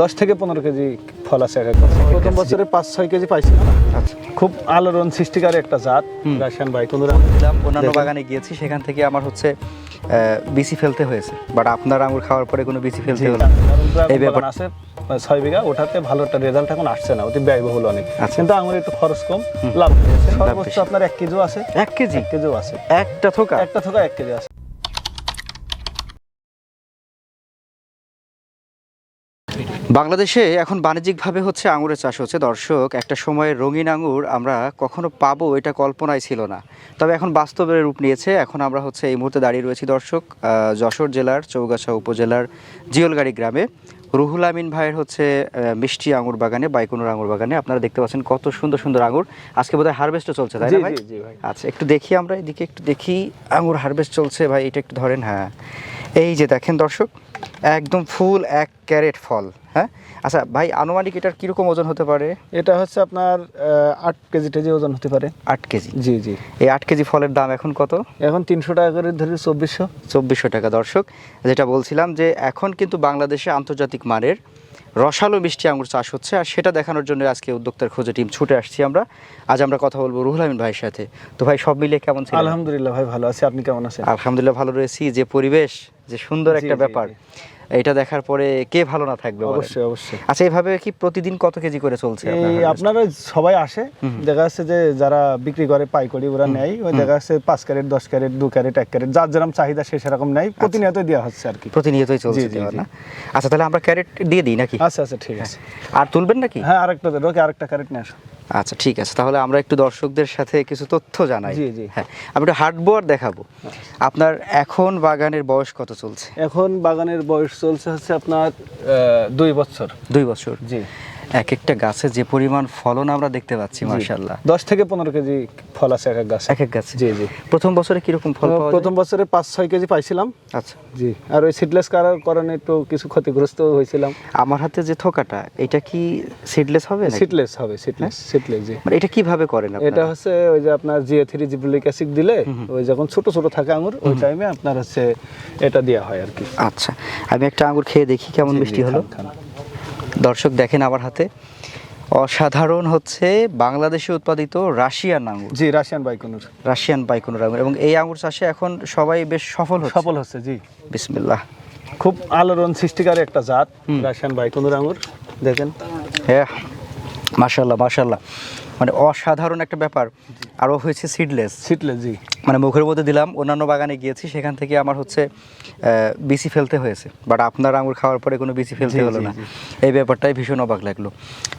10 থেকে 15 কেজি ফল আছে এক বছর। প্রথম বছরে 5-6 কেজি পাইছিলাম। আচ্ছা, খুব আলোড়ন সৃষ্টিকারী একটা জাত রাশিয়ান বাইকুনুরা। অন্যান্য বাগানে গিয়েছি, সেখান থেকে আমার হচ্ছে বিচি ফেলতে হয়েছে, বাট আপনার আঙুর খাওয়ার পরে কোনো বিচি ফেলতে হলো না। এই ব্যাপার আছে 6 বিঘা, ওঠাতে ভালো একটা রেজাল্ট এখন আসছে না, অতি ব্যয়বহুল অনেক। কিন্তু আঙুর একটু খরচ কম, লাভ হয়েছে। সর্বোচ্চ আপনার 1 কেজিও আছে। 1 কেজি? 1 কেজিও আছে। একটা থোকা 1 কেজি আছে। বাংলাদেশে এখন বাণিজ্যিকভাবে হচ্ছে আঙুরের চাষ হচ্ছে। দর্শক, একটা সময় রঙিন আঙুর আমরা কখনো পাবো এটা কল্পনাই ছিল না, তবে এখন বাস্তবের রূপ নিয়েছে। এখন আমরা হচ্ছে এই মুহূর্তে দাঁড়িয়ে রয়েছি দর্শক যশোর জেলার চৌগাছা উপজেলার জিয়লগাড়ি গ্রামে রুহুল আমিন ভাইয়ের হচ্ছে মিষ্টি আঙুর বাগানে, বাইকুনুর আঙুর বাগানে। আপনারা দেখতে পাচ্ছেন কত সুন্দর সুন্দর আঙুর। আজকে বোধহয় হারভেস্টও চলছে, তাই না ভাই? জি ভাই। আচ্ছা, একটু দেখি আমরা এদিকে, একটু দেখি আঙুর হারভেস্ট চলছে। ভাই এটা একটু ধরেন। হ্যাঁ, এই যে দেখেন দর্শক, একদম ফুল 1 ক্যারেট ফল। হ্যাঁ, আচ্ছা ভাই, আনুমানিক এটার কিরকম ওজন হতে পারে? এটা হচ্ছে আপনার 8 কেজি টেজি ওজন হতে পারে। 8 কেজি? জি জি। এই 8 কেজি ফলের দাম এখন কত? এখন 300 টাকা করে ধরে 2400 টাকা। দর্শক, যেটা বলছিলাম যে এখন কিন্তু বাংলাদেশে আন্তর্জাতিক মানের রসালো মিষ্টি আঙুর চাষ হচ্ছে, আর সেটা দেখানোর জন্য আজকে উদ্যোক্তার খোঁজে টিম ছুটে আসছি আমরা। আজ আমরা কথা বলবো রুহুল আমিন ভাইয়ের সাথে। তো ভাই, সব মিলিয়ে কেমন ছিল? আলহামদুলিল্লাহ ভাই, ভালো আছি। আপনি কেমন আছেন? আলহামদুলিল্লাহ ভালো রয়েছি। যে পরিবেশ, যে সুন্দর একটা জি, ব্যাপার, এটা দেখার পরে কে ভালো না থাকবে? অবশ্যই অবশ্যই। আচ্ছা, এইভাবে কি প্রতিদিন কত কেজি করে চলছে আপনার harvest? আপনারা সবাই আসে, দেখা যাচ্ছে যে যারা বিক্রি করে পাইকারি ওরা নেয়, ওই দেখা যাচ্ছে 5 ক্যারেট 10 ক্যারেট 2 ক্যারেট 1 ক্যারেট, যার যেরকম চাহিদা সে সেরকম নেয়, প্রতিনিয়তই দেওয়া হচ্ছে আর কি। প্রতিনিয়তই চলছে দেওয়া না? আচ্ছা, তাহলে আমরা ক্যারেট দিয়ে দিই নাকি? আচ্ছা আচ্ছা, ঠিক আছে। আর তুলবেন নাকি? হ্যাঁ, আরেকটা দেন, ওকে আরেকটা ক্যারেট নিয়ে আসো। আচ্ছা, ঠিক আছে। তাহলে আমরা একটু দর্শকদের সাথে কিছু তথ্য জানাই। জি জি। হ্যাঁ, আমি একটু হার্ডবোয়ার দেখাবো। আপনার এখন বাগানের বয়স কত চলছে? এখন বাগানের বয়স চলছে হচ্ছে আপনার 2 বছর। 2 বছর? জি। এক একটা গাছে যে পরিমাণ ফলন আমরা দেখতে পাচ্ছি, মাশাআল্লাহ। 10 থেকে 15 কেজি ফল আছে এক গাছে। এক গাছে? জি জি। প্রথম বছরে কিরকম ফল পাওয়া যায়? প্রথম বছরে 5-6 কেজি পাইছিলাম। আচ্ছা জি। আর ওই সিডলেস করার কারণে একটু কিছু ক্ষতিগ্রস্ত হয়েছিলাম। আমার হাতে যে থোকাটা, এটা কি সিডলেস হবে নাকি? সিডলেস হবে, সিডলেস জি। মানে এটা কিভাবে করেন আপনারা? এটা হচ্ছে ওই যে আপনার GA3 জিবরুলিক অ্যাসিড দিলে, ওই যখন ছোট ছোট থাকে আঙ্গুর, ওই টাইমে আপনার হচ্ছে এটা দেওয়া হয় আর কি। আচ্ছা, আমি একটা আঙ্গুর খেয়ে দেখি কেমন মিষ্টি হলো। দর্শক দেখেন আমার হাতে, অসাধারণ হচ্ছে বাংলাদেশে উৎপাদিত রাশিয়ান আঙ্গুর। জি, রাশিয়ান বাইকুনুর। রাশিয়ান বাইকুনুর আঙ্গুর, এবং এই আঙ্গুর চাষে এখন সবাই বেশ সফল হচ্ছে জি। বিসমিল্লাহ। খুব আলোড়ন সৃষ্টিকারী একটা জাত রাশিয়ান বাইকুনুর আঙ্গুর, দেখেন। হ্যাঁ, মাশাআল্লাহ মাশাআল্লাহ, মানে অসাধারণ একটা ব্যাপার। আরও হয়েছে সিডলেস। জি। মানে মুখের মধ্যে দিলাম, অন্যান্য বাগানে গিয়েছি, সেখান থেকে আমার হচ্ছে বিচি ফেলতে হয়েছে, বাট আপনার আঙুর খাওয়ার পরে কোনো বিচি ফেলতে হলো না। এই ব্যাপারটাই ভীষণ অবাক লাগলো।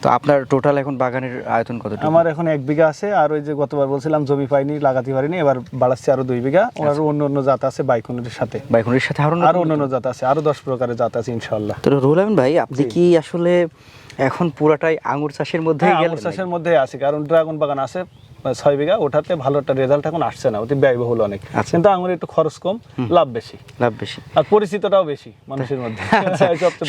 তো আপনার টোটাল এখন বাগানের আয়তন কত? আমার এখন 1 বিঘা আছে, আর ওই যে গতবার বলছিলাম জমি পাইনি, লাগাতে পারিনি, এবার বাড়াচ্ছি আরো 2 বিঘা। আর অন্য জাত আছে বাইকুনুরের সাথে। বাইকুনুরের সাথে আরো অন্য জাত আছে, আরো 10 প্রকারের জাত আছে ইনশাআল্লাহ। তো রুহুল আমিন ভাই, আপনি কি আসলে এখন পুরাটাই আঙুর চাষের মধ্যেই গেলেন? আঙুর চাষের মধ্যে আছে, কারণ ড্রাগন বাগান আছে 6 বিঘা, ওঠাতে ভালো একটা রেজাল্ট এখন আসছে না, অতি ব্যয়বহুল অনেক। কিন্তু আঙুরে একটু খরচ কম, লাভ বেশি। আর পরিচিতটাও বেশি মানুষের মধ্যে।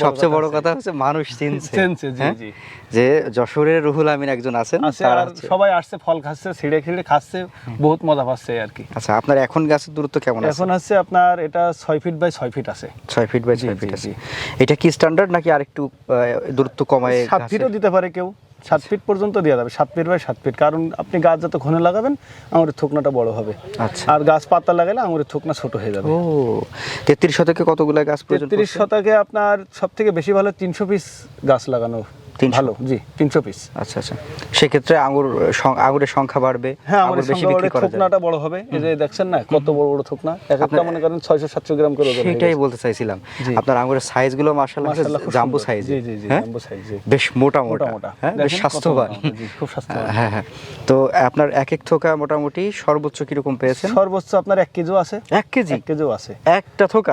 সবচেয়ে বড় কথা হচ্ছে মানুষ চিনছে। জি জি। যে যশোরের রুহুল আমিন একজন আছেন, আর সবাই আসছে, ফল খাচ্ছে, ছিঁড়ে খাচ্ছে, বহুত মজা পাচ্ছে আর কি। আচ্ছা, আপনার এখন গাছের দূরত্ব কেমন আছে? এখন আছে আপনার এটা 6 ফিট বাই 6 ফিট আছে। 6 ফিট বাই 6 ফিট আছে। এটা কি স্ট্যান্ডার্ড নাকি আরেকটু দূরত্ব কমায়? 7 ফিটও দিতে পারে কেউ, 7 ফিট পর্যন্ত দেওয়া যাবে, 7 ফিট বাই 7 ফিট। কারণ আপনি গাছ যত ঘন লাগাবেন আঙুরের থোকনাটা বড় হবে। আচ্ছা। আর গাছ পাতা লাগালে আঙুরের থোকনা ছোট হয়ে যাবে। ও, 33 শতকে কতগুলো গাছ প্রয়োজন? 33 শতকে আপনার সবথেকে বেশি ভালো 300 পিস গাছ লাগানো ভালো। জি, 300 পিস। আচ্ছা আচ্ছা, সেক্ষেত্রে আঙুরের সংখ্যা বাড়বে। হ্যাঁ, আঙুরের বেশি বিক্রি করা যাবে, থোকনাটা বড় হবে। এই যে দেখছেন না কত বড় বড় থোকনা, একটা মনে করেন 600-700 গ্রাম করে ওজন। সেটাই বলতে চাইছিলাম, আপনার আঙুরের সাইজগুলো মাশাআল্লাহ জাম্বো সাইজ। জি জি জি, জাম্বো সাইজ। বেশ মোটা, হ্যাঁ, বেশ স্বাস্থ্যবান। জি, খুব স্বাস্থ্যবান। হ্যাঁ হ্যাঁ। তো আপনার এক থোকা মোটামুটি সর্বোচ্চ কি রকম পেয়েছেন? সর্বোচ্চ আপনার 1 কেজিও আছে। 1 কেজি? 1 কেজিও আছে। একটা থোকা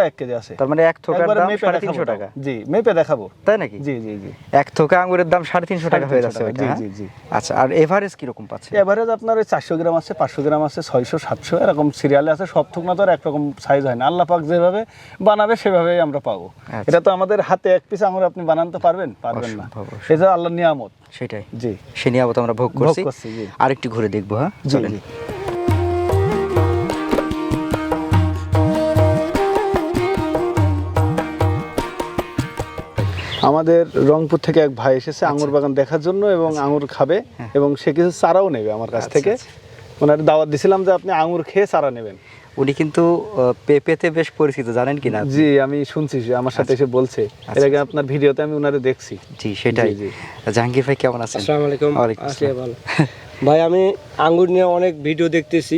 1 কেজি আছে। তার মানে এক থোকার দাম 350 টাকা? জি, মেপে দেখাবো। তাই নাকি? জি জি জি। এক থোকা আঙুরের দাম 350 টাকা হয়ে যাচ্ছে। জি জি জি। আচ্ছা, আর এভারেজ কি রকম পাচ্ছে? এভারেজ আপনার ওই 400 গ্রাম আছে, 500 গ্রাম আছে, 600 700 এরকম সিরিয়ালে আছে। সব থোকনা তো আর একরকম সাইজ হয় না, আল্লাহ পাক যেভাবে বানাবে সেভাবেই আমরা পাবো। এটা তো আমাদের হাতে এক পিস আঙুর আপনি বানাতে পারবেন না, এটা আল্লাহর নিয়ামত। সেটাই জি, সে নিয়ামত আমরা ভোগ করছি। জি। আরেকটু ঘুরে দেখবো। হ্যাঁ, চলেন। আমাদের রংপুর থেকে এক ভাই এসেছে আঙুর বাগান দেখার জন্য এবং আঙুর খাবে এবং সে কিছু চারাও নেবে আমার কাছ থেকে। ওনার দাওয়াত দিছিলাম যে আপনি আঙুর খেয়ে চারা নেবেন। উনি কিন্তু পেঁপেতে বেশ পরিচিত, জানেন কিনা? জি, আমি শুনছি, আমার সাথে এসে বলছে। এর আগে আপনার ভিডিওতে আমি ওনারে দেখছি। জি, সেটাই। জাহাঙ্গীর ভাই কেমন আছেন? আসসালামু আলাইকুম। ওয়ালাইকুম আসসালাম। ভালো ভাই, আমি আঙ্গুর নিয়ে অনেক ভিডিও দেখতেছি,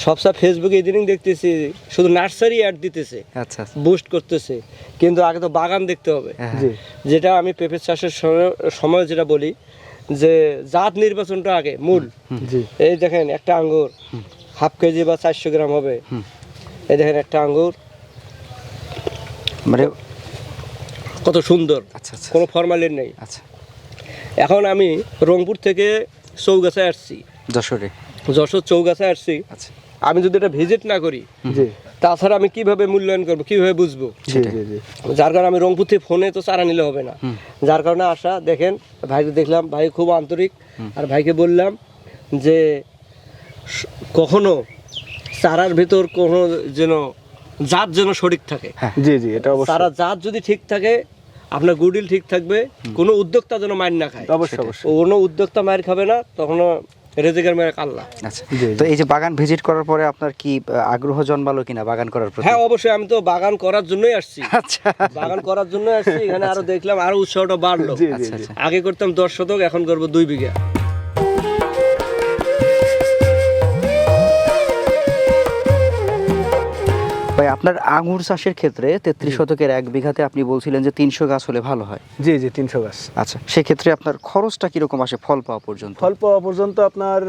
সবসময় ফেসবুকে ইদানিং দেখতেছি শুধু নার্সারি অ্যাড দিতেছে, আচ্ছা বুস্ট করতেছে, কিন্তু আগে তো বাগান দেখতে হবে। জি, যেটা আমি পেঁপে চাষের সময় যেটা বলি যে জাত নির্বাচনটা আগে মূল। জি, এই দেখেন একটা আঙ্গুর হাফ কেজি বা 400 গ্রাম হবে। এই দেখেন একটা আঙ্গুর মানে কত সুন্দর, আচ্ছা আচ্ছা কোনো ফরমালিন নেই। আচ্ছা। এখন আমি রংপুর থেকে চৌগাছায় আসছি, যশোর চৌগাছায় আসছি। আচ্ছা, আমি যদি এটা ভিজিট না করি, জি, তাছাড়া আমি কিভাবে মূল্যায়ন করবো, কিভাবে বুঝবো? জি, জি, জি। যার কারণে আমি রংপুর থেকে ফোনে তো চারা নিলে হবে না, যার কারণে আসা। দেখেন ভাইকে দেখলাম, ভাই খুব আন্তরিক। আর ভাইকে বললাম যে কখনো চারার ভেতর কোনো যেন জাত যেন সঠিক থাকে। জি, জি, এটা অবশ্যই। চারা জাত যদি ঠিক থাকে, আপনার গুডিল ঠিক থাকবে, কোনো উদ্যোক্তা যেন মার না খায়। অবশ্যই, অবশ্যই। কোনো উদ্যোক্তা মার খাবে না, তখন রেজেকের মেরে কাল্লা। আচ্ছা। জি, তো এই যে বাগান ভিজিট করার পরে আপনার কি আগ্রহ জন্মালো কিনা বাগান করার প্রতি? হ্যাঁ, অবশ্যই। আমি তো বাগান করার জন্যই আসছি। আচ্ছা বাগান করার জন্য আসছি। এখানে আরো দেখলাম আরো উৎসাহটা বাড়লো। জি, জি, আচ্ছা জি। আচ্ছা। আগে করতাম 10 শতক, এখন করবো 2 বিঘা। ভাই, আপনার আঙুর চাষের ক্ষেত্রে 33 শতকের 1 বিঘাতে আপনি বলছিলেন যে 300 গাছ হলে ভালো হয়। জি, জি, 300 গাছ। আচ্ছা, সেক্ষেত্রে আপনার খরচটা কিরকম আসে ফল পাওয়া পর্যন্ত? ফল পাওয়া পর্যন্ত আপনার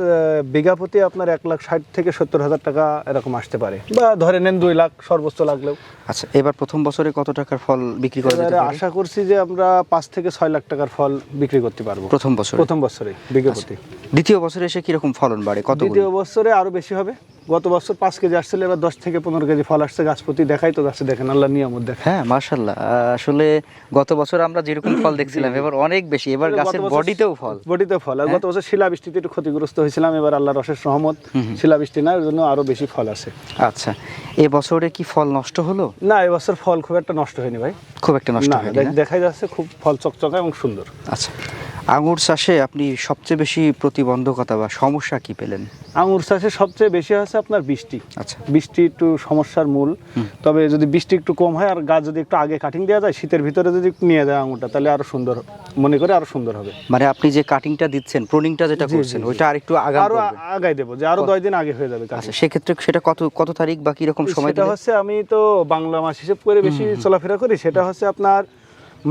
বিঘা প্রতি আপনার 1,60,000 থেকে 70,000 টাকা এরকম আসতে পারে, বা ধরে নেন 2 লাখ সর্বোচ্চ লাগলেও। আচ্ছা, এবার প্রথম বছরে কত টাকার ফল বিক্রি করা যেতে এবারে পারে? আশা করছি যে আমরা 5 থেকে 6 লাখ টাকার ফল বিক্রি করতে পারবো প্রথম বছরে। প্রথম বছরে বিঘা প্রতি। দ্বিতীয় বছরে এসে কিরকম ফলন বাড়ে, কত? দ্বিতীয় বছরে আরো বেশি হবে। গত বছর 5 কেজি আসছিল, এবার 10 থেকে 15 কেজি ফল আসছে গাছ প্রতি। দেখাই তো গাছে, দেখেন আল্লাহ নিয়ামত দেখেন। হ্যাঁ, মাশাআল্লাহ। আসলে গত বছর আমরা যেরকম ফল দেখছিলাম, এবার অনেক বেশি। এবার গাছের বডিতেও ফল। আর গত বছর শিলাবৃষ্টিতে একটু ক্ষতিগ্রস্ত হয়েছিলাম, এবার আল্লাহর অশেষ রহমত, শিলাবৃষ্টি না, এর জন্য আরো বেশি ফল আছে। আচ্ছা, এবছরে কি ফল নষ্ট হলো? না, এবছর ফল খুব একটা নষ্ট হয়নি ভাই। খুব একটা নষ্ট না, হয়নি না? দেখাই যাচ্ছে খুব ফল চকচকা এবং সুন্দর। আচ্ছা, আঙুর চাষে আপনি সবচেয়ে বেশি প্রতিবন্ধকতা বা সমস্যা কি পেলেন? আঙুর চাষে সবচেয়ে বেশি হচ্ছে আপনার বৃষ্টি। আচ্ছা। বৃষ্টি একটু সমস্যার মূল। তবে যদি বৃষ্টি একটু কম হয় আর গাছ যদি একটু আগে কাটিং দেওয়া যায়, শীতের ভিতরে যদি নিয়ে যায় আঙুরটা, তাহলে আরো সুন্দর, মনে করে আরো সুন্দর হবে। মানে আপনি যে কাটিংটা দিচ্ছেন, প্রুনিংটা যেটা করছেন, ওইটা আরেকটু আগাম আরো করবেন? আগাই দেবো, যে আরো 10 দিন আগে হয়ে যাবে আচ্ছা, সেক্ষেত্রে সেটা কত তারিখ বা কিরকম সময় সেটা দিলে? হচ্ছে, আমি তো বাংলা মাস হিসেব করে বেশি চলাফেরা করি, সেটা হচ্ছে আপনার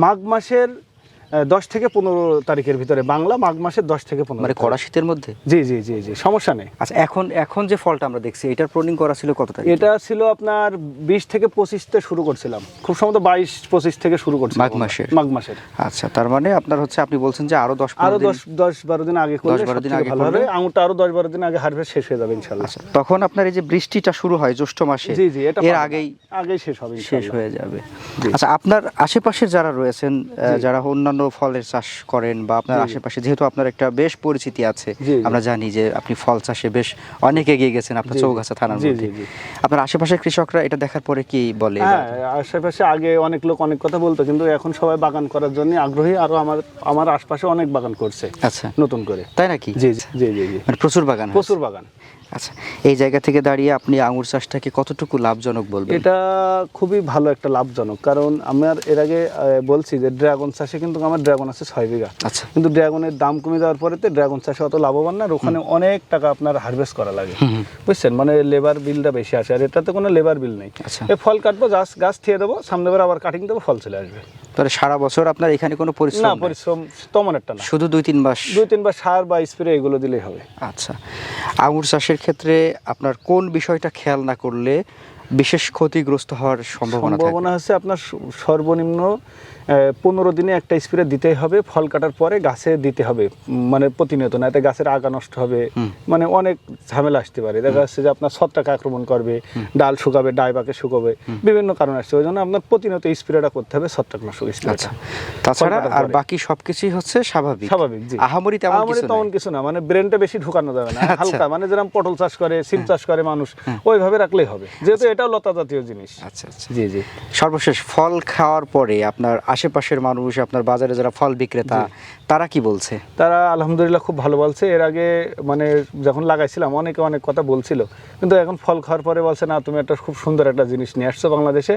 মাঘ মাসের 10 থেকে 15 তারিখের ভিতরে। বাংলা মাঘ মাসের 10 থেকে 15, মানে কড়া শীতের মধ্যে? জি, জি, জি, জি, সমস্যা নেই। আচ্ছা, এখন যে ফলটা আমরা দেখছি, এটার প্রুনিং করা ছিল কত তারিখ? এটা ছিল আপনার 20 থেকে 25 তে শুরু করছিলাম, খুব সম্ভবত 22-25 থেকে শুরু করছিলাম মাঘ মাসের? মাঘ মাসের। আচ্ছা, তার মানে আপনার হচ্ছে, আপনি বলছেন যে আরো 10-12 দিন আগে করলে 10-12 দিন সবথেকে আগে ভালো হবে। করলে? আঙুরটা আরো 10-12 দিন আগে হারভেস্ট শেষ হয়ে যাবে ইনশাআল্লাহ। আচ্ছা, তখন আপনার এই যে বৃষ্টিটা শুরু হয় জ্যৈষ্ঠ মাসে, জি, জি, এটা এর আগেই শেষ হবে শেষ ইনশাআল্লাহ। হয়ে যাবে। জি। আচ্ছা, আপনার আশেপাশের যারা রয়েছেন, যারা অন্যান্য ফলের চাষ করেন, বা আপনার আশেপাশে, যেহেতু আপনার একটা বেশ পরিচিতি আছে, জি, জি। আমরা জানি যে আপনি ফল চাষে বেশ অনেক এগিয়ে গেছেন আপনার জি, জি। চৌগাছা থানার জি, মধ্যে। জি, জি। আপনার আশেপাশের কৃষকরা এটা দেখার পরে কি বলে? হ্যাঁ, আশেপাশে আগে অনেক লোক অনেক কথা বলতো, কিন্তু এখন সবাই বাগান করার জন্য আগ্রহী। আরো আমার আশপাশে অনেক বাগান করছে আচ্ছা, নতুন করে। তাই নাকি? জি, জি, জি, জি, মানে প্রচুর বাগান হয়েছে? প্রচুর বাগান। আচ্ছা, এই জায়গা থেকে দাঁড়িয়ে আপনি আঙুর চাষটাকে কতটুকু লাভজনক বলবেন? এটা খুবই ভালো একটা লাভজনক, কারণ আমার এর আগে বলছি যে ড্রাগন চাষে কিন্তু আমার ড্রাগন আছে 6 বিঘা। আচ্ছা। কিন্তু ড্রাগনের দাম কমে যাওয়ার পরে ড্রাগন চাষে অত লাভবান না, আর ওখানে অনেক টাকা আপনার হারভেস্ট করা লাগে, বুঝছেন, মানে লেবার বিলটা বেশি আসে, আর এটাতে কোনো লেবার বিল নেই। আচ্ছা। এই ফল কাটবো, গাছ থিয়ে দেবো, সামনে বার আবার কাটিং দেবো, ফল চলে আসবে। তাহলে সারা বছর আপনার এখানে কোনো না, পরিশ্রম নেই? পরিশ্রম তেমন একটা না, শুধু 2-3 মাস? 2-3 বার সার বা স্প্রে এগুলো দিলেই হবে। আচ্ছা, আঙুর চাষের ক্ষেত্রে আপনার কোন বিষয়টা খেয়াল না করলে বিশেষ ক্ষতিগ্রস্ত হওয়ার সম্ভাবনা থাকে? হচ্ছে আপনার সর্বনিম্ন 15 দিনে একটা স্প্রে দিতেই হবে, ফল কাটার পরে গাছে দিতে হবে, মানে প্রতিনিয়ত, না এতে গাছের আগা নষ্ট হবে, মানে অনেক ঝামেলা আসতে পারে। দেখা যাচ্ছে যে আপনার ছত্রাক আক্রমণ করবে, ডাল শুকাবে, ডাইবাকে শুকাবে, বিভিন্ন কারণ আসছে। ওই জন্য আপনার প্রতিনিয়ত স্প্রেটা করতে হবে, ছত্রাকনাশক স্প্রেটা। তাছাড়া আর বাকি সবকিছুই হচ্ছে স্বাভাবিক? জি। আহামরি তেমন কিছু না, মানে ব্রেনটা বেশি ঢুকানো যাবে না, আচ্ছা। হালকা, মানে যেরকম পটল চাষ করে, সিম চাষ করে মানুষ, ওইভাবে রাখলেই হবে, যেহেতু এটা এটাও লতা জাতীয় জিনিস। আচ্ছা আচ্ছা। জি জি। সর্বশেষ ফল খাওয়ার পরে আপনার আশেপাশের মানুষ, আপনার বাজারে যারা ফল বিক্রেতা, তারা কি বলছে? তারা আলহামদুলিল্লাহ খুব ভালো বলছে। এর আগে মানে যখন লাগাইছিলাম অনেকে অনেক কথা বলছিল, কিন্তু এখন ফল খাওয়ার পরে বলছে না তুমি একটা খুব সুন্দর একটা জিনিস নিয়ে আসছো বাংলাদেশে,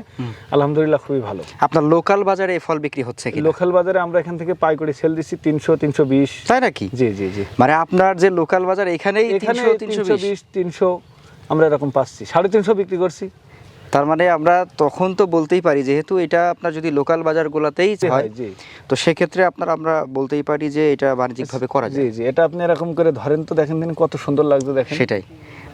আলহামদুলিল্লাহ খুবই ভালো। আপনার লোকাল বাজারে এই ফল বিক্রি হচ্ছে কি? লোকাল বাজারে আমরা এখান থেকে পাইকারি সেল দিচ্ছি 300 320। তাই নাকি? জি জি জি। মানে আপনার যে লোকাল বাজার এখানেই এখানে 320 300 আমরা এরকম পাচ্ছি, 350 বিক্রি করছি। তার মানে আমরা তখন তো বলতেই পারি, যেহেতু এটা আপনার যদি লোকাল বাজারগুলোতেই হয়, জি তো সেক্ষেত্রে আমরা বলতেই পারি যে এটা বাণিজ্যিকভাবে করা জি যায়। জি। এটা আপনি এরকম করে ধরেন তো, দেখেন দিন কত সুন্দর লাগছে, দেখেন। সেটাই,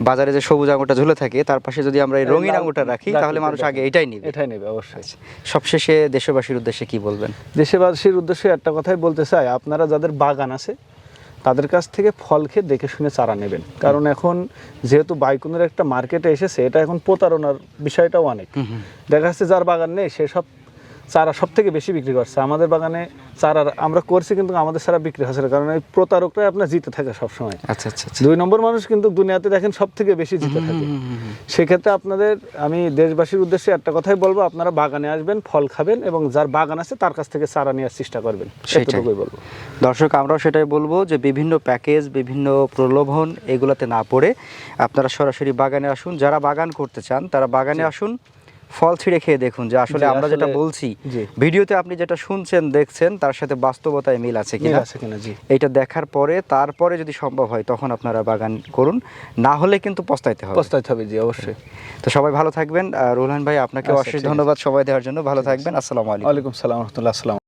বাজারে যে সবুজ আঙুরটা ঝুলে থাকে তার পাশে যদি আমরা এই রঙিন আঙুরটা রাখি, তাহলে মানুষ আগে এটাই নিবে। এটাই নেবে অবশ্যই। সবশেষে দেশবাসীর উদ্দেশ্যে কি বলবেন? দেশবাসীর উদ্দেশ্যে একটা কথাই বলতে চাই, আপনারা যাদের বাগান আছে তাদের কাছ থেকে ফল খেয়ে দেখে শুনে চারা নেবেন। কারণ এখন যেহেতু বাইকুনের একটা মার্কেটে এসেছে, এটা এখন প্রতারণার বিষয়টাও অনেক। দেখা যাচ্ছে যার বাগান নেই সে সব চারা সব থেকে বেশি বিক্রি করছে। আমাদের বাগানে চারা আমরা করছি, কিন্তু আমাদের চারা বিক্রি হচ্ছে না, কারণ এই প্রতারকরাই আপনার জিতে থাকে সবসময়। আচ্ছা আচ্ছা। 2 নম্বর মানুষ কিন্তু দুনিয়াতে দেখেন সব থেকে বেশি জিতে থাকে। সেক্ষেত্রে আপনাদের আমি দেশবাসীর উদ্দেশ্যে একটা কথাই বলবো, আপনারা বাগানে আসবেন, ফল খাবেন এবং যার বাগান আছে তার কাছ থেকে চারা নেওয়ার চেষ্টা করবেন, সেটুকুই বলবো। দর্শক, আমরাও সেটাই বলবো যে বিভিন্ন প্যাকেজ, বিভিন্ন প্রলোভন এগুলাতে না পড়ে আপনারা সরাসরি বাগানে আসুন। যারা বাগান করতে চান তারা বাগানে আসুন, ফল ছিঁড়ে খেয়ে দেখুন যে আসলে আমরা যেটা বলছি, ভিডিওতে আপনি যেটা শুনছেন দেখছেন তার সাথে বাস্তবতায় মিল আছে কিনা, এইটা দেখার পরে তারপরে যদি সম্ভব হয় তখন আপনারা বাগান করুন, না হলে কিন্তু পস্তাইতে হবে। জি অবশ্যই। তো সবাই ভালো থাকবেন। রোহান ভাই, আপনাকে অশেষ ধন্যবাদ সময় দেওয়ার জন্য। ভালো থাকবেন। আসসালামু আলাইকুম। ওয়ালাইকুম সালাম ওয়া রাহমাতুল্লাহ। আসসালাম।